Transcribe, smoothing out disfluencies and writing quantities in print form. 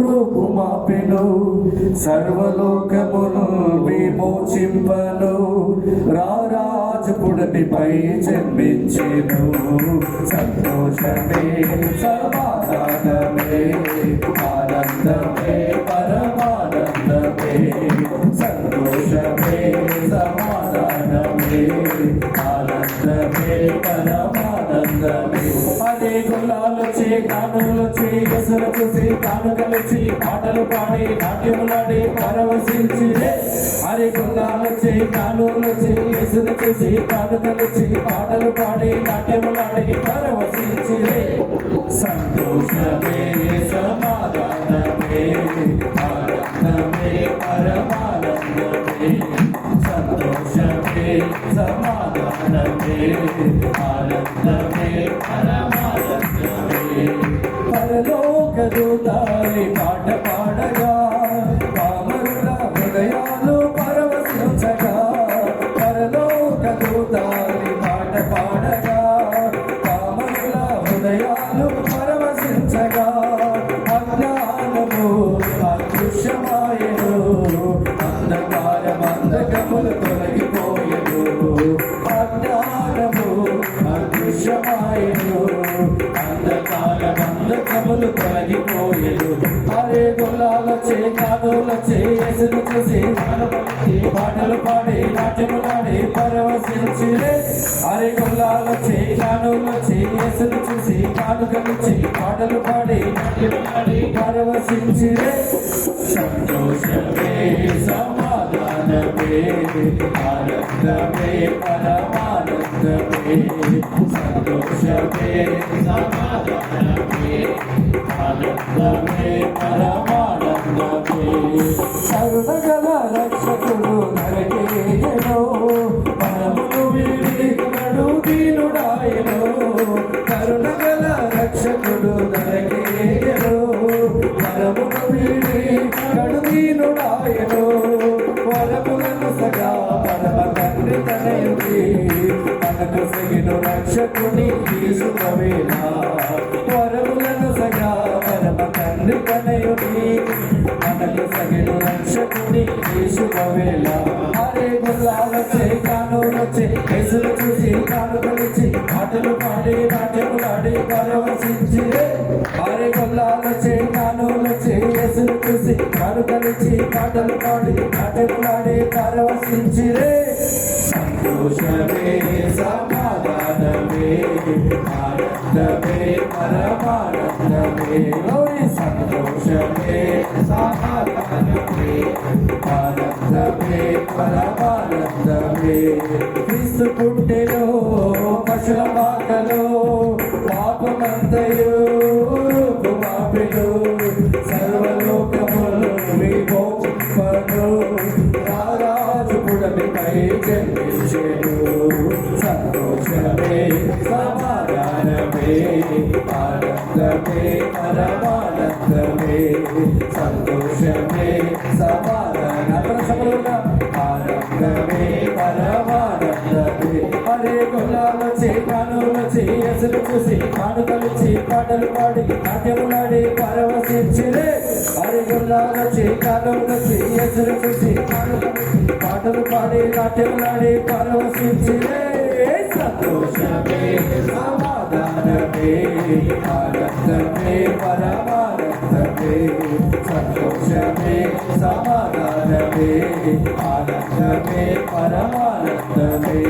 రూపుమాపెను సర్వలోకమును విమోచింపను రారాజపుడమిపై జన్మించెను సంతోషమే సమాధానమే ఆనందమే పరమానందమే సంతోషమే సమాధానమే ఆనందమే పరమానందమే అదే గుల్లాలొచ్చి కానులొచ్చి ఎసురు చూసి కానుకలొచ్చి పాటలు పాడి నాట్యములాడి పరవశించి అరే గుల్లాలొచ్చి కానులొచ్చి ఎసురు చూసి కానుకలొచ్చి పాటలు పాడి నాట్యములాడి పరవశించి సంతోషమే సమాధానమే ఆనందమే పరమానందమే సంతోషమే సమాధానమే ఆనందమే పరమానందమే పరలోక దూతాలి పాట పాడగా పామరుల హృదయాలు పరవశించగా పరలోక దూతాలి పాట పాడగా పామరుల హృదయాలు పరవశించగా అజ్ఞానము అదృశ్యమాయను అంధకారమందకములు తొలగిపోయెను అజ్ఞానము అదృశ్యమాయను అంధకారమందకములు తొలగిపోయెను అరే గుల్లాలొచ్చి కానులొచ్చి యేసును చూసి పాటలు పాడి నాట్యములాడి పరవశించి అరే గుల్లాలొచ్చి కానులొచ్చి యేసును చూసి కానుకలిచ్చి పాటలు పాడి నాట్యములాడి పరవశించి సంతోషమే సమాధానమే ఆనందమే పరమానందమే సంతోషమే సమాధానమే ఆనందమే పరమానందమే కరుణగల రక్షకుడు నరకేయను మనమును వీడి నడు దీనుడాయను కరుణగల రక్షకుడు నరకేయను మనమును వీడి నడు దీనుడాయను వరములను సగా పరమ తండ్రి తనయుడి మనకు సగిన రక్షకుని తీసుకువేళ వరములను సగా పరమ తండ్రి తనయుడి మనకు సగిన రక్షకుని తీసుకువేళ అరే గుల్లాలొచ్చి కానులొచ్చి యేసును చూసి కానుకలిచ్చి పాటలు పాడి నాట్యములాడి పరవశించి అరే గుల్లాలొచ్చి కానులొచ్చి యేసును చూసి కానుకలిచ్చి పాటలు పాడి నాట్యములాడి పరవశించి సంతోషమే సమాధానమే ఆనందమే పరమానందమే సంతోషమే సమాధానమే ఆనందమే పరమానందమే క్రీస్తు పుట్టెను పశుల మాటలో పాపమంతయు రూపుమాపెను సర్వలోకములు విమోచింపను రారాజపుడమిపై జన్మించెను సంతోషమే సమాధానమే ఆనందమే పరమానందమే సంతోషమే సమాధాన ఆనందమే పరమానందమే అరే గుల్లాలొచ్చి కానులొచ్చి యేసును చూసి కానుకలిచ్చి పాటలు పాడి నాట్యములాడి పరవశించి అరే గుల్లాలొచ్చి కానులొచ్చి యేసును చూసి కానుకలిచ్చి పాటలు పాడి నాట్యములాడి పరవశించి సంతోషమే సమాధానమే ఆనందమే పరమానందమే సంతోషమే సమాధానమే ఆనందమే పరమానందమే